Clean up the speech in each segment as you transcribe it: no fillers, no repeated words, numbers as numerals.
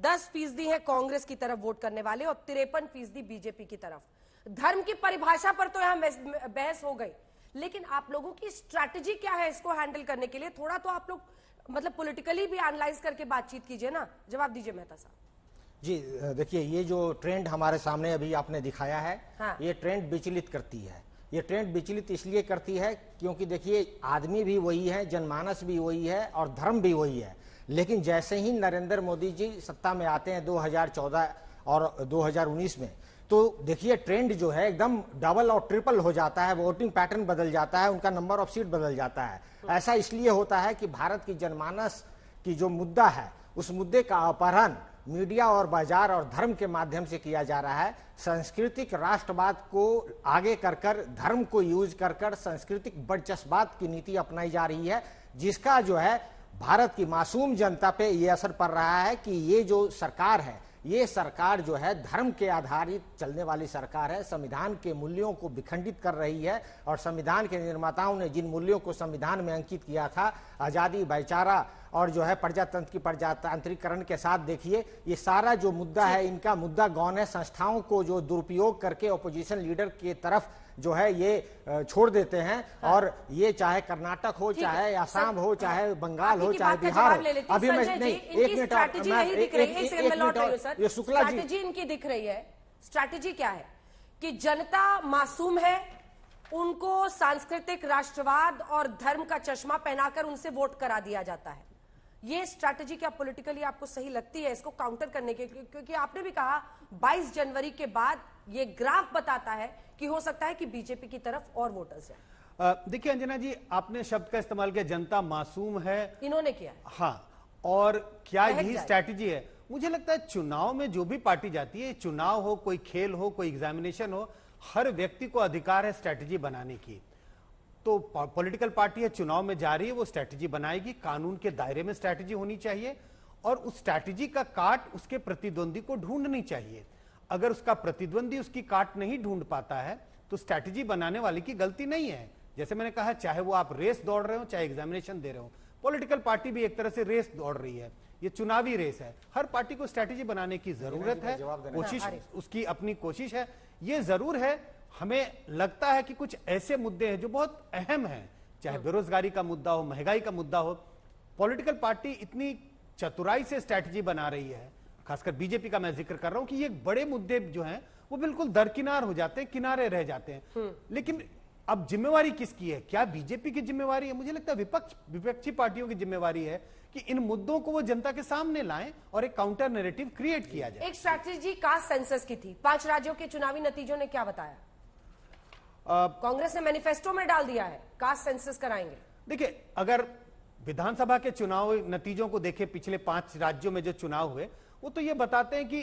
10% है कांग्रेस की तरफ वोट करने वाले और 53% बीजेपी की तरफ। धर्म की परिभाषा पर तो यहां बहस हो गई, लेकिन आप लोगों की स्ट्रैटेजी क्या है इसको हैंडल करने के लिए? थोड़ा तो आप लोग मतलब पॉलिटिकली भी एनालाइज करके बातचीत कीजिए ना। जवाब दीजिए मेहता साहब। जी देखिए, ये जो ट्रेंड हमारे सामने अभी आपने दिखाया है, हाँ। ये ट्रेंड विचलित करती है। ये ट्रेंड विचलित इसलिए करती है क्योंकि देखिए, आदमी भी वही है, जनमानस भी वही है और धर्म भी वही है। लेकिन जैसे ही नरेंद्र मोदी जी सत्ता में आते हैं 2014 और 2019 में, तो देखिए ट्रेंड जो है एकदम डबल और ट्रिपल हो जाता है, वोटिंग पैटर्न बदल जाता है, उनका नंबर ऑफ सीट बदल जाता है। ऐसा इसलिए होता है कि भारत की जनमानस की जो मुद्दा है, उस मुद्दे का अपहरण मीडिया और बाजार और धर्म के माध्यम से किया जा रहा है। सांस्कृतिक राष्ट्रवाद को आगे कर धर्म को यूज कर सांस्कृतिक वर्चस्ववाद की नीति अपनाई जा रही है, जिसका जो है भारत की मासूम जनता पे ये असर पड़ रहा है कि ये जो सरकार है, ये सरकार जो है धर्म के आधारित चलने वाली सरकार है, संविधान के मूल्यों को विखंडित कर रही है। और संविधान के निर्माताओं ने जिन मूल्यों को संविधान में अंकित किया था, आजादी, भाईचारा और जो है प्रजातंत्र की प्रजातांत्रिकरण के साथ, देखिए ये सारा जो मुद्दा है, इनका मुद्दा गौण है। संस्थाओं को जो दुरुपयोग करके ओपोजिशन लीडर की तरफ जो है ये छोड़ देते हैं। हाँ। और ये चाहे कर्नाटक हो, चाहे आसाम हो, चाहे बंगाल हो, चाहे बिहार हो। अभी मैं नहीं, एक मिनट, ये शुक्ला जी स्ट्रैटेजी इनकी दिख रही है। स्ट्रैटेजी क्या है कि जनता मासूम है, उनको सांस्कृतिक राष्ट्रवाद और धर्म का चश्मा पहनाकर उनसे वोट करा दिया जाता है। ये स्ट्रैटेजी क्या पॉलिटिकली आपको सही लगती है इसको काउंटर करने के? क्योंकि आपने भी कहा 22 जनवरी के बाद ये ग्राफ बताता है कि हो सकता है कि बीजेपी की तरफ और वोटर्स हैं। देखिए अंजना जी, आपने शब्द का इस्तेमाल किया, जनता मासूम है, इन्होंने किया है। हाँ, और क्या यही स्ट्रैटेजी है? मुझे लगता है चुनाव में जो भी पार्टी जाती है, चुनाव हो, कोई खेल हो, कोई एग्जामिनेशन हो, हर व्यक्ति को अधिकार है स्ट्रैटेजी बनाने की। तो पॉलिटिकल पार्टी है, चुनाव में जा रही है, वो स्ट्रैटेजी बनाएगी, कानून के दायरे में स्ट्रैटेजी होनी चाहिए और उस स्ट्रैटेजी का काट उसके प्रतिद्वंदी को ढूंढनी चाहिए। अगर उसका प्रतिद्वंदी उसकी काट नहीं ढूंढ पाता है तो स्ट्रैटेजी बनाने वाले की गलती नहीं है। जैसे मैंने कहा, चाहे वो आप रेस दौड़ रहे हो, चाहे एग्जामिनेशन दे रहे हो, पॉलिटिकल पार्टी भी एक तरह से रेस दौड़ रही है, ये चुनावी रेस है। हर पार्टी को स्ट्रैटेजी बनाने की जरूरत है, कोशिश उसकी अपनी कोशिश है। ये जरूर है, हमें लगता है कि कुछ ऐसे मुद्दे हैं जो बहुत अहम हैं, चाहे बेरोजगारी का मुद्दा हो, महंगाई का मुद्दा हो, पॉलिटिकल पार्टी इतनी चतुराई से स्ट्रैटेजी बना रही है, खासकर बीजेपी का मैं जिक्र कर रहा हूं कि ये बड़े मुद्दे जो हैं वो बिल्कुल दरकिनार हो जाते हैं, किनारे रह जाते हैं। लेकिन अब जिम्मेवारी किसकी है? क्या बीजेपी की जिम्मेवारी है? मुझे लगता है विपक्षी पार्टियों की जिम्मेवारी है कि इन मुद्दों को वो जनता के सामने लाएं और एक काउंटर नैरेटिव क्रिएट किया जाए। एक स्ट्रैटेजी कास्ट सेंसस की थी, 5 राज्यों के चुनावी नतीजों ने क्या बताया? कांग्रेस ने मैनिफेस्टो में डाल दिया है कास्ट सेंसस कराएंगे। देखिए, अगर विधानसभा के चुनाव नतीजों को देखें, पिछले 5 राज्यों में जो चुनाव हुए, वो तो ये बताते हैं कि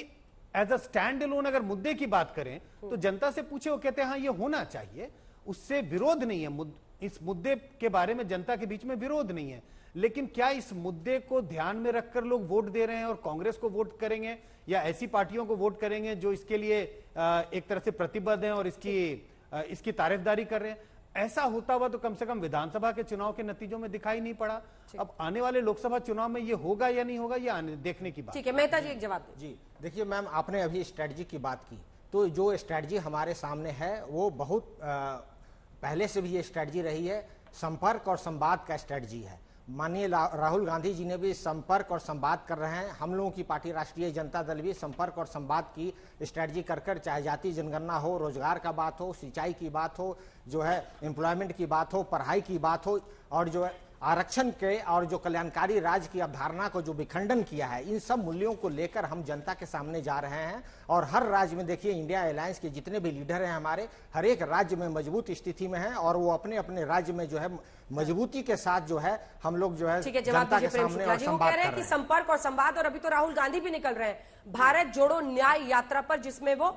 एज अ स्टैंड अलोन अगर मुद्दे की बात करें तो जनता से पूछे, वो कहते हैं हाँ ये होना चाहिए, उससे विरोध नहीं है, इस मुद्दे के बारे में जनता के बीच में विरोध नहीं है। लेकिन क्या इस मुद्दे को ध्यान में रखकर लोग वोट दे रहे हैं और कांग्रेस को वोट करेंगे या ऐसी पार्टियों को वोट करेंगे जो इसके लिए एक तरह से प्रतिबद्ध हैं और इसकी तारीफदारी कर रहे हैं? ऐसा होता हुआ तो कम से कम विधानसभा के चुनाव के नतीजों में दिखाई नहीं पड़ा। अब आने वाले लोकसभा चुनाव में ये होगा या नहीं होगा, ये देखने की बात। ठीक है, मेहता जी एक जवाब दीजिए। जी देखिए मैम, आपने अभी स्ट्रेटजी की बात की, तो जो स्ट्रेटजी हमारे सामने है वो बहुत पहले से भी ये स्ट्रेटजी रही है, संपर्क और संवाद का स्ट्रेटजी है। माननीय राहुल गांधी जी ने भी संपर्क और संवाद कर रहे हैं, हम लोगों की पार्टी राष्ट्रीय जनता दल भी संपर्क और संवाद की स्ट्रेटजी कर चाहे जाति जनगणना हो, रोजगार का बात हो, सिंचाई की बात हो, जो है एम्प्लॉयमेंट की बात हो, पढ़ाई की बात हो, और जो है आरक्षण के और जो कल्याणकारी राज्य की अवधारणा को जो विखंडन किया है, इन सब मूल्यों को लेकर हम जनता के सामने जा रहे हैं। और हर राज्य में देखिए, इंडिया अलायंस के जितने भी लीडर हैं हमारे, हर एक राज्य में मजबूत स्थिति में है और वो अपने अपने राज्य में जो है मजबूती के साथ जो है हम लोग जो है जनता के सामने और संवाद कर रहे हैं। संपर्क और संवाद, और अभी तो राहुल गांधी भी निकल रहे हैं भारत जोड़ो न्याय यात्रा पर, जिसमें वो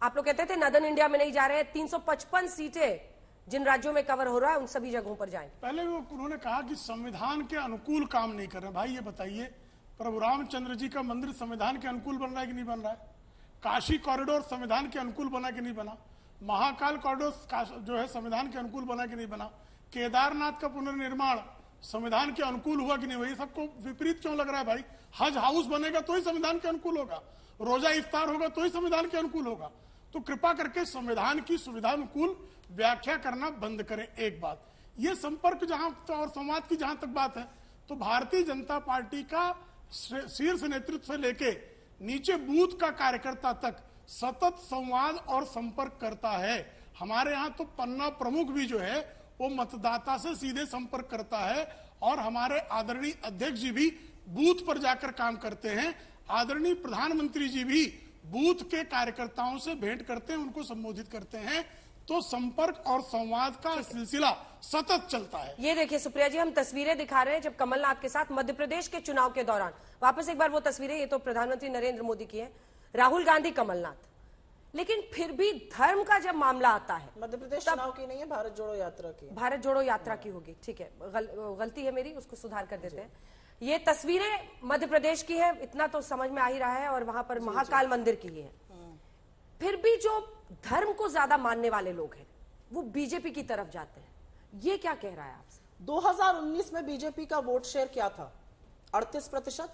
आप लोग कहते थे नदन इंडिया में नहीं जा रहे हैं, 355 सीटें जिन राज्यों में कवर हो रहा है उन सभी जगहों पर जाएं। पहले उन्होंने कहा कि संविधान के अनुकूल काम नहीं कर रहे। भाई ये बताइए, प्रभु रामचंद्र जी का मंदिर संविधान के अनुकूल बन रहा है कि नहीं बन रहा है? काशी कॉरिडोर संविधान के अनुकूल बना कि नहीं बना? महाकाल कॉरिडोर जो है संविधान के अनुकूल बना कि नहीं बना? केदारनाथ का पुनर्निर्माण संविधान के अनुकूल हुआ कि नहीं हुआ? ये सबको विपरीत क्यों लग रहा है भाई? हज हाउस बनेगा तो ही संविधान के अनुकूल होगा, रोजा इफ्तार होगा तो ही संविधान के अनुकूल होगा। तो कृपा करके संविधान की सुविधानुकूल व्याख्या करना बंद करें। एक बात, ये संपर्क जहां और संवाद की जहां तक बात है, तो भारतीय जनता पार्टी का शीर्ष नेतृत्व से लेके नीचे बूथ का कार्यकर्ता तक सतत संवाद और संपर्क करता है। हमारे यहाँ तो पन्ना प्रमुख भी जो है वो मतदाता से सीधे संपर्क करता है, और हमारे आदरणीय अध्यक्ष जी भी बूथ पर जाकर काम करते हैं। आदरणीय प्रधानमंत्री जी भी बूथ के कार्यकर्ताओं से भेंट करते हैं, उनको संबोधित करते हैं। तो संपर्क और संवाद का सिलसिला सतत चलता है। ये देखिए सुप्रिया जी, हम तस्वीरें दिखा रहे हैं जब कमलनाथ के साथ मध्य प्रदेश के चुनाव के दौरान, वापस एक बार वो तस्वीरें, ये तो प्रधानमंत्री नरेंद्र मोदी की है, राहुल गांधी, कमलनाथ। लेकिन फिर भी धर्म का जब मामला आता है, मध्य प्रदेश चुनाव की नहीं है, भारत जोड़ो यात्रा की, भारत जोड़ो यात्रा की होगी, ठीक है, गलती है मेरी, उसको सुधार कर देते हैं। ये तस्वीरें मध्य प्रदेश की है, इतना तो समझ में आ ही रहा है, और वहां पर महाकाल मंदिर की है। फिर भी जो धर्म को ज्यादा मानने वाले लोग हैं वो बीजेपी की तरफ जाते हैं, ये क्या कह रहा है आपसे? 2019 में बीजेपी का वोट शेयर क्या था? 38%।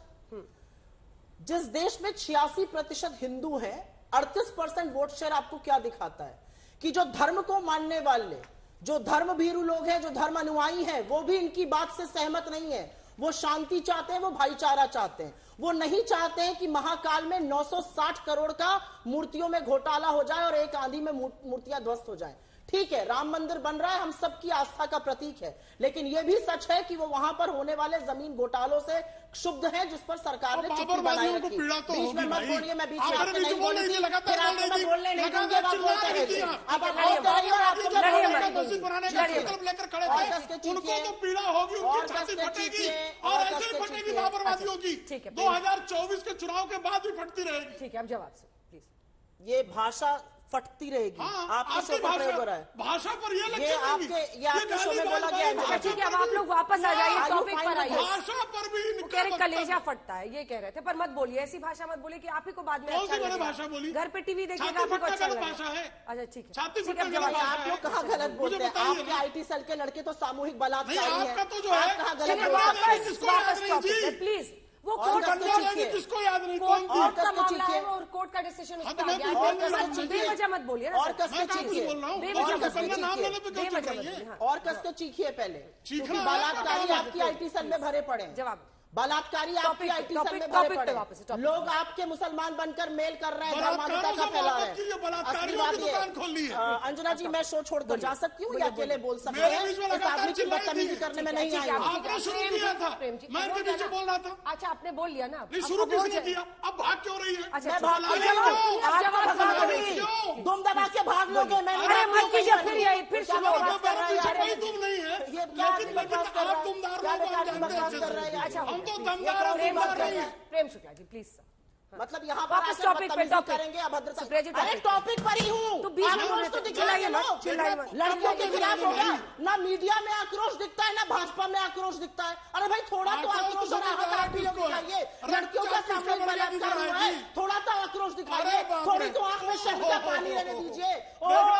जिस देश में 86% हिंदू हैं, 38% वोट शेयर आपको क्या दिखाता है? कि जो धर्म को मानने वाले, जो धर्म भीरू लोग हैं, जो धर्म अनुयायी हैं, वो भी इनकी बात से सहमत नहीं है। वो शांति चाहते हैं, वो भाईचारा चाहते हैं। वो नहीं चाहते हैं कि महाकाल में 960 करोड़ का मूर्तियों में घोटाला हो जाए और एक आंधी में मूर्तियां ध्वस्त हो जाएं। ठीक है, राम मंदिर बन रहा है, हम सबकी आस्था का प्रतीक है, लेकिन यह भी सच है कि वो वहां पर होने वाले जमीन घोटालों से क्षुब्ध है, जिस पर सरकार ने चुप्पी बनाए रखी। बीच में मत बोलिए, मैं बीच में नहीं बोलूंगी, फिर आपको मैं बोलने नहीं दूंगी, अब आप बोलते रहिए। अब आप बोलते रहिए और आपको मैं बोलने नहीं दूंगी। और कस के चीखिए, उनको तो पीड़ा होगी, और कस के चीखिए, और ऐसे ही फटेगी, लापरवाही होगी। 2024 के चुनाव के बाद भी फटती रहेगी। ठीक है, अब जवाब से प्लीज। ये भाषा फटती रहेगी। आपके शो पर प्रयोग हो रहा है, भाषा पर ये आपके शो में बोला गया है। ठीक है, अब आप लोग वापस आ जाइए, टॉपिक पर आइए। भाषा पर भी कह रहे कलेजा फटता है, ये कह रहे थे, पर मत बोलिए, ऐसी भाषा मत बोलिए कि आप ही को बाद में अच्छा लगेगा। भाषा बोली, घर पे टीवी देखिएगा, आपको अच्छा लगेगा। अच्छा ठीक है, आप लोग कहाँ गलत बोलते हैं? आपके आईटी सेल के लड़के तो सामूहिक बलात्कारी हैं, आपका तो जो है कहाँ गलत बोलते हैं? प्लीज, वो और कोर्ट किसको याद नहीं, कोर्ट का मामला है, और कोर्ट का डिसीजन उस पर आ गया। बेवजह मत बोलिए ना, और कस के चीखिए, बेवजह मत बोलिए, और कस के चीखिए पहले, क्योंकि बलात्कारी आपकी आईटी सेल में भरे पड़े हैं। जवाब, बलात्कारी आपकी आईटी सेल में भरे पड़े हैं। लोग आपके मुसलमान बनकर मेल कर रहे हैं, धर्मांधता का फैला है। असली बात ये, अंजना जी, मैं शो छोड़कर जा सकती हूँ या अकेले बोल सकते हैं? इस आदमी की बदतमीजी करने में नहीं आई। आपने शुरू किया था, मैं इनके पीछे बोल रहा था। अच्छा, आपने बोल लिया ना, शुरू किसने किया? अब भाग क्यों रही है? अच्छा, तुम दबा के भाग लोगे, मैं फिर शुरू तुम नहीं है, लेकिन आप तुमदार कर रहे हैं। तो दमदार प्रेम शुक्ला जी, प्लीज सर। मतलब यहाँ पर वापस टॉपिक पे, करेंगे अभद्रता। सुप्रिया जी, अरे टॉपिक पर ही हूँ, तो बीच में आक्रोश तो दिखाइए ना, लड़कियों के खिलाफ होगा ना, मीडिया में आक्रोश दिखता है ना भाजपा में आक्रोश दिखता है। अरे भाई थोड़ा तो आक्रोश और आहत आप भी लोग दिखाइए। लड़कियों का सामने बलात्कार हुआ है, थोड़ा तो आक्रोश दिखाइए, थोड़ी तो आंख में शहद का पानी रहने दीजिए।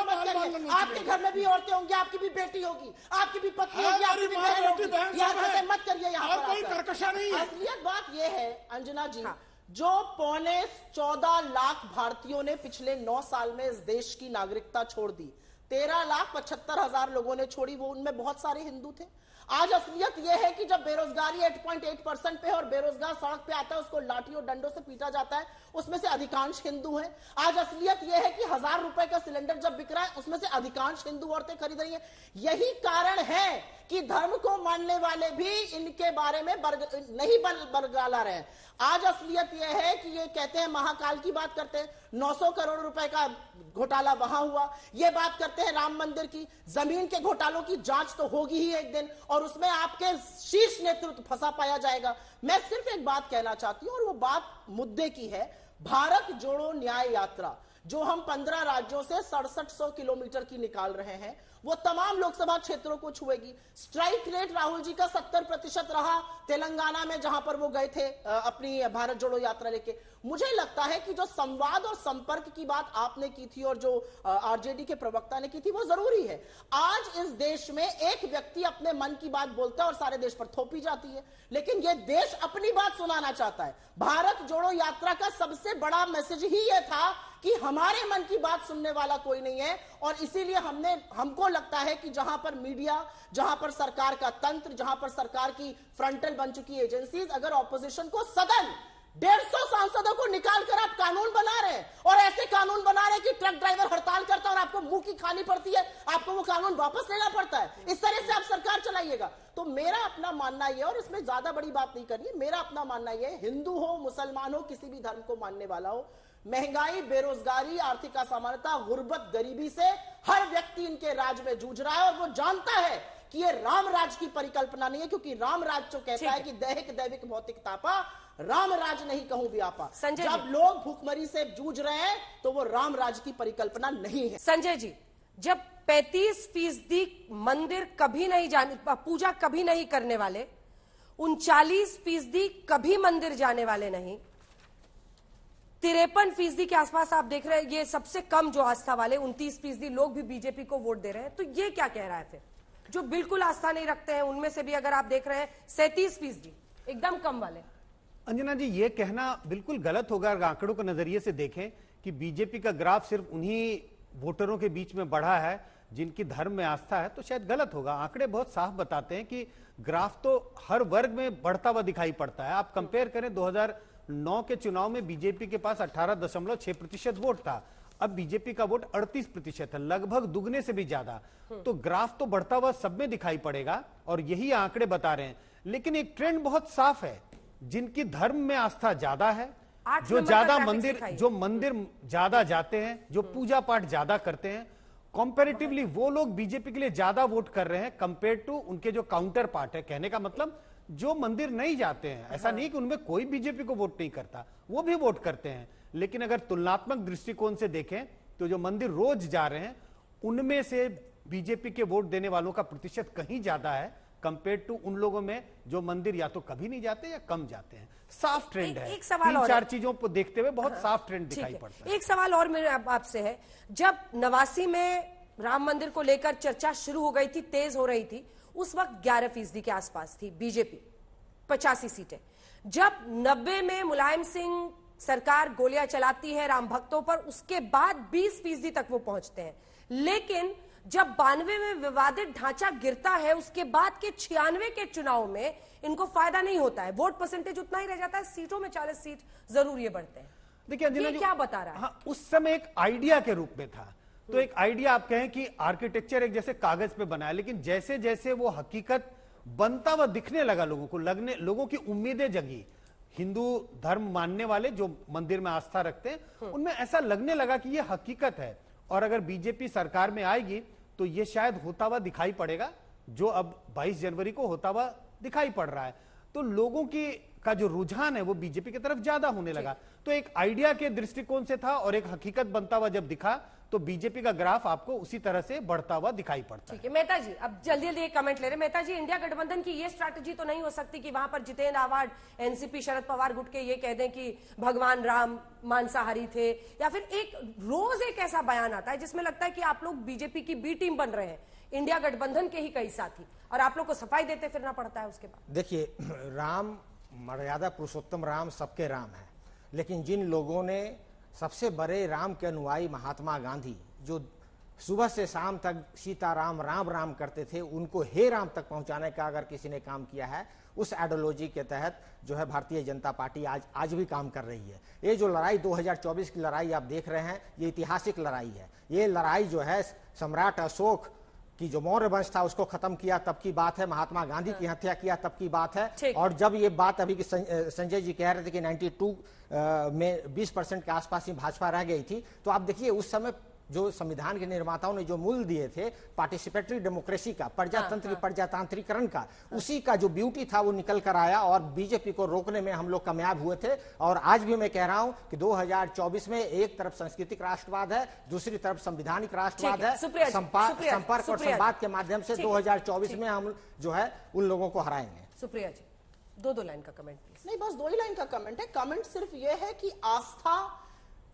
मत करिए, आपके घर में भी औरतें होंगी, आपकी भी बेटी होगी, आपकी भी पत्नी होगी, आपकी भी बहन होगी, यहाँ मत करिए। यहाँ पर असलियत बात यह है अंजना जी, जो 14.25 लाख भारतीयों ने पिछले 9 साल में इस देश की नागरिकता छोड़ दी, 13,75,000 लोगों ने छोड़ी, वो उनमें बहुत सारे हिंदू थे। आज असलियत यह है कि जब बेरोजगारी 8.8% पे और बेरोजगार सड़क पे आता है, उसको लाठी और डंडों से पीटा जाता है, उसमें से अधिकांश हिंदू हैं। आज असलियत यह है कि 1000 रुपए का सिलेंडर जब बिक रहा है, उसमें से अधिकांश हिंदू औरतें खरीद रही हैं। यही कारण है कि धर्म को मानने वाले भी इनके बारे में नहीं बरगला रहे हैं। आज असलियत यह है कि ये कहते हैं, महाकाल की बात करते हैं, 900 करोड़ रुपए का घोटाला वहां हुआ, ये बात करते हैं राम मंदिर की, जमीन के घोटालों की जांच तो होगी ही एक दिन, और उसमें आपके शीर्ष नेतृत्व फंसा पाया जाएगा। मैं सिर्फ एक बात कहना चाहती हूं, और वो बात मुद्दे की है। भारत जोड़ो न्याय यात्रा जो हम 15 राज्यों से 6700 किलोमीटर की निकाल रहे हैं, वो तमाम लोकसभा क्षेत्रों को छुएगी। स्ट्राइक रेट राहुल जी का 70% रहा तेलंगाना में, जहां पर वो गए थे अपनी भारत जोड़ो यात्रा लेके। मुझे लगता है कि जो संवाद और संपर्क की बात आपने की थी और जो आरजेडी के प्रवक्ता ने की थी, वो जरूरी है। आज इस देश में एक व्यक्ति अपने मन की बात बोलता है और सारे देश पर थोपी जाती है, लेकिन ये देश अपनी बात सुनाना चाहता है। भारत जोड़ो यात्रा का सबसे बड़ा मैसेज ही यह था कि हमारे मन की बात सुनने वाला कोई नहीं है, और इसीलिए हमको लगता है कि जहां पर मीडिया, जहां पर सरकार का तंत्र, जहां पर सरकार की फ्रंटल बन चुकी एजेंसीज, अगर ऑपोजिशन को सदन 150 सांसदों को निकालकर आप कानून बना रहे हैं, और ऐसे कानून बना रहे हैं कि ट्रक ड्राइवर हड़ताल करता है और आपको मुंह की खानी पड़ती है, आपको वो कानून वापस लेना पड़ता है। इस तरह से आप सरकार चलाइएगा। तो मेरा अपना मानना यह, और इसमें ज्यादा बड़ी बात नहीं करनी है, मेरा अपना मानना यह, हिंदू हो, मुसलमान हो, किसी भी धर्म को मानने वाला हो, महंगाई, बेरोजगारी, आर्थिक असमानता, गुर्बत, गरीबी से हर व्यक्ति इनके राज में जूझ रहा है, और वो जानता है कि ये राम राज की परिकल्पना नहीं है, क्योंकि राम राज जो कहता है कि दैहिक दैविक भौतिक तापा, राम राज नहीं कहूं व्यापा। जब लोग भूखमरी से जूझ रहे हैं तो वो राम राज की परिकल्पना नहीं है। संजय जी, जब 35% मंदिर कभी नहीं जाने, पूजा कभी नहीं करने वाले, 39% कभी मंदिर जाने वाले नहीं, 53% के आसपास आप देख रहे हैं ये सबसे कम जो आस्था वाले 29% लोग भी बीजेपी को वोट दे रहे हैं, तो ये क्या कह रहा है फिर? जो बिल्कुल आस्था नहीं रखते हैं उनमें से भी अगर आप देख रहे हैं 37% एकदम कम वाले। अंजना जी, ये कहना बिल्कुल गलत होगा अगर आंकड़ों के नजरिए से देखें कि बीजेपी का ग्राफ सिर्फ उन्हीं वोटरों के बीच में बढ़ा है जिनकी धर्म में आस्था है, तो शायद गलत होगा। आंकड़े बहुत साफ बताते हैं कि ग्राफ तो हर वर्ग में बढ़ता हुआ दिखाई पड़ता है। आप कंपेयर करें 2009 के चुनाव में बीजेपी के पास 18.6% वोट था, अब बीजेपी का वोट 38% है, लगभग दुगने से भी ज्यादा। तो ग्राफ तो बढ़ता हुआ सब में दिखाई पड़ेगा और यही आंकड़े बता रहे हैं। लेकिन एक ट्रेंड बहुत साफ है, जिनकी धर्म में आस्था ज्यादा है, जो ज्यादा मंदिर ज्यादा जाते हैं, जो पूजा पाठ ज्यादा करते हैं, कंपैरेटिवली वो लोग बीजेपी के लिए ज्यादा वोट कर रहे हैं कंपेयर टू उनके जो काउंटर पार्ट है। कहने का मतलब जो मंदिर नहीं जाते हैं, ऐसा नहीं कि उनमें कोई बीजेपी को वोट नहीं करता, वो भी वोट करते हैं। लेकिन अगर तुलनात्मक दृष्टिकोण से देखें तो जो मंदिर रोज जा रहे हैं उनमें से बीजेपी के वोट देने वालों का प्रतिशत कहीं ज्यादा है कंपेयर टू उन लोगों में जो मंदिर या तो कभी नहीं जाते या कम जाते हैं। साफ ट्रेंड है। एक सवाल और, 3-4 चीजों को देखते हुए बहुत साफ ट्रेंड दिखाई पड़ता है। एक सवाल और मेरे आपसे है, जब 89 में राम मंदिर को लेकर चर्चा शुरू हो गई थी, तेज हो रही थी, उस वक्त 11% के आसपास थी बीजेपी, 85 सीटें। जब 90 में मुलायम सिंह सरकार गोलियां चलाती है राम भक्तों पर, उसके बाद 20% तक वो पहुंचते हैं। लेकिन जब 92 में विवादित ढांचा गिरता है, उसके बाद के 96 के चुनाव में इनको फायदा नहीं होता है, वोट परसेंटेज उतना ही रह जाता है, सीटों में 40 सीट जरूर ये बढ़ते हैं। देखिए ये क्या बता रहा है? हाँ, उस समय एक आइडिया के रूप में था। तो एक आइडिया आप कहें कि आर्किटेक्चर एक जैसे कागज पे बनाया, लेकिन जैसे जैसे वो हकीकत बनता हुआ दिखने लगा, लोगों की उम्मीदें जगी। हिंदू धर्म मानने वाले जो मंदिर में आस्था रखते हैं, उनमें ऐसा लगने लगा कि ये हकीकत है, और अगर बीजेपी सरकार में आएगी तो ये शायद होता हुआ दिखाई पड़ेगा, जो अब 22 जनवरी को होता हुआ दिखाई पड़ रहा है। तो लोगों का जो रुझान है वो बीजेपी की तरफ ज्यादा होने लगा। तो एक आइडिया के दृष्टिकोण से था, और एक हकीकत बनता हुआ जब दिखा तो बीजेपी का ग्राफ आपको उसी तरह से बढ़ता हुआ दिखाई पड़ता है। ठीक है मेहता जी, अब जल्दी जल्दी एक कमेंट ले रहे। मेहता जी, इंडिया गठबंधन की ये स्ट्रैटेजी तो नहीं हो सकती कि वहां पर जितेंद्र आव्हाड, एनसीपी, शरद पवार गुट के ये कह दें कि भगवान राम मांसाहारी थे, या फिर एक रोज एक ऐसा बयान आता है जिसमें लगता है कि आप लोग बीजेपी की बी टीम बन रहे हैं, इंडिया गठबंधन के ही कई साथी, और आप लोग को सफाई देते फिरना पड़ता है उसके बाद। देखिए, राम मर्यादा पुरुषोत्तम राम सबके राम है, लेकिन जिन लोगों ने सबसे बड़े राम के अनुयायी महात्मा गांधी, जो सुबह से शाम तक सीताराम राम राम करते थे, उनको हे राम तक पहुंचाने का अगर किसी ने काम किया है, उस आइडियोलॉजी के तहत जो है भारतीय जनता पार्टी आज भी काम कर रही है। ये जो लड़ाई 2024 की लड़ाई आप देख रहे हैं, ये ऐतिहासिक लड़ाई है। ये लड़ाई जो है सम्राट अशोक की जो मौर्य वंश था उसको खत्म किया तब की बात है, महात्मा गांधी की हत्या किया तब की बात है। और जब ये बात अभी संजय जी कह रहे थे कि 92 में 20% के आसपास ही भाजपा रह गई थी, तो आप देखिए उस समय जो संविधान के निर्माताओं ने जो मूल दिए थे पार्टिसिपेटरी डेमोक्रेसी का, प्रजातंत्र प्रजातांत्रिकरण का, उसी का जो ब्यूटी था वो निकल कर आया और बीजेपी को रोकने में हम लोग कामयाब हुए थे। और आज भी मैं कह रहा हूं कि 2024 में एक तरफ सांस्कृतिक राष्ट्रवाद है, दूसरी तरफ संवैधानिक राष्ट्रवाद है। संपर्क और संवाद के माध्यम से 2024 में हम जो है उन लोगों को हराएंगे। सुप्रिया जी, दो लाइन का कमेंट प्लीज। नहीं, बस 2 ही लाइन का कमेंट है। कमेंट सिर्फ ये है कि आस्था,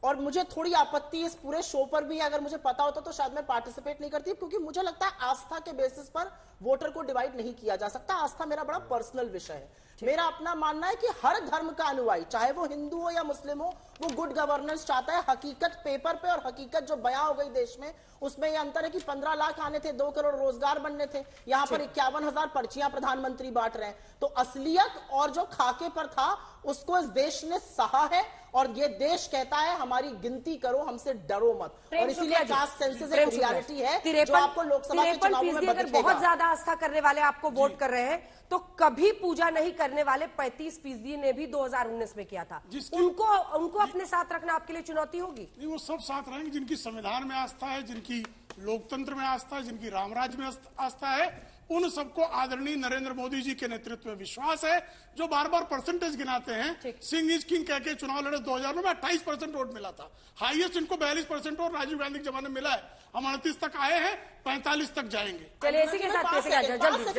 और मुझे थोड़ी आपत्ति इस पूरे शो पर भी, अगर मुझे पता होता तो शायद मैं पार्टिसिपेट नहीं करती, क्योंकि मुझे लगता है आस्था के बेसिस पर वोटर को डिवाइड नहीं किया जा सकता। आस्था मेरा बड़ा पर्सनल विषय है। मेरा अपना मानना है कि हर धर्म का अनुयायी, चाहे वो हिंदू हो या मुस्लिम हो, वो गुड गवर्नेंस चाहता है। हकीकत पेपर पे और हकीकत जो बयां हो गई देश में, उसमें ये अंतर है कि 15 लाख आने थे, 2 करोड़ रोजगार बनने थे, यहां पर 51,000 पर्चियां प्रधानमंत्री बांट रहे हैं। तो असलियत और जो खाके पर था उसको इस देश ने सहा है, और ये देश कहता है हमारी गिनती करो, हमसे डरो मत। और इसीलिए कास्ट सेंसस एक रियलिटी है जो आपको लोकसभा के चुनावों में अगर बहुत ज्यादा आस्था करने वाले आपको वोट कर रहे हैं, तो कभी पूजा नहीं करने वाले 35% ने भी 2019 में किया था। उनको अपने साथ रखना आपके लिए चुनौती होगी? नहीं, वो सब साथ रहेंगे जिनकी संविधान में आस्था है, जिनकी लोकतंत्र में आस्था है, जिनकी रामराज में आस्था है। उन सबको आदरणीय नरेंद्र मोदी जी के नेतृत्व में विश्वास है, जो बार बार परसेंटेज गिनाते हैं। सिंह इज किंग कह के चुनाव लड़े 2000 में 28% वोट मिला था। हाईएस्ट इनको 42% वोट राजीव गांधी के जमाने में मिला है। हम 38 तक आए हैं, 45 तक जाएंगे। चलिए इसी के साथ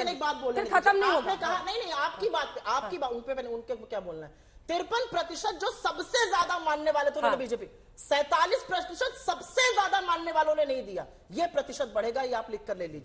एक बात बोले, खत्म नहीं होगा। कहा नहीं, आपकी बात उनके क्या बोलना है। 53% जो सबसे ज्यादा मानने वाले थे उन्होंने बीजेपी, 47% सबसे ज्यादा मानने वालों ने नहीं दिया। ये प्रतिशत बढ़ेगा, ये आप लिख कर ले लीजिए।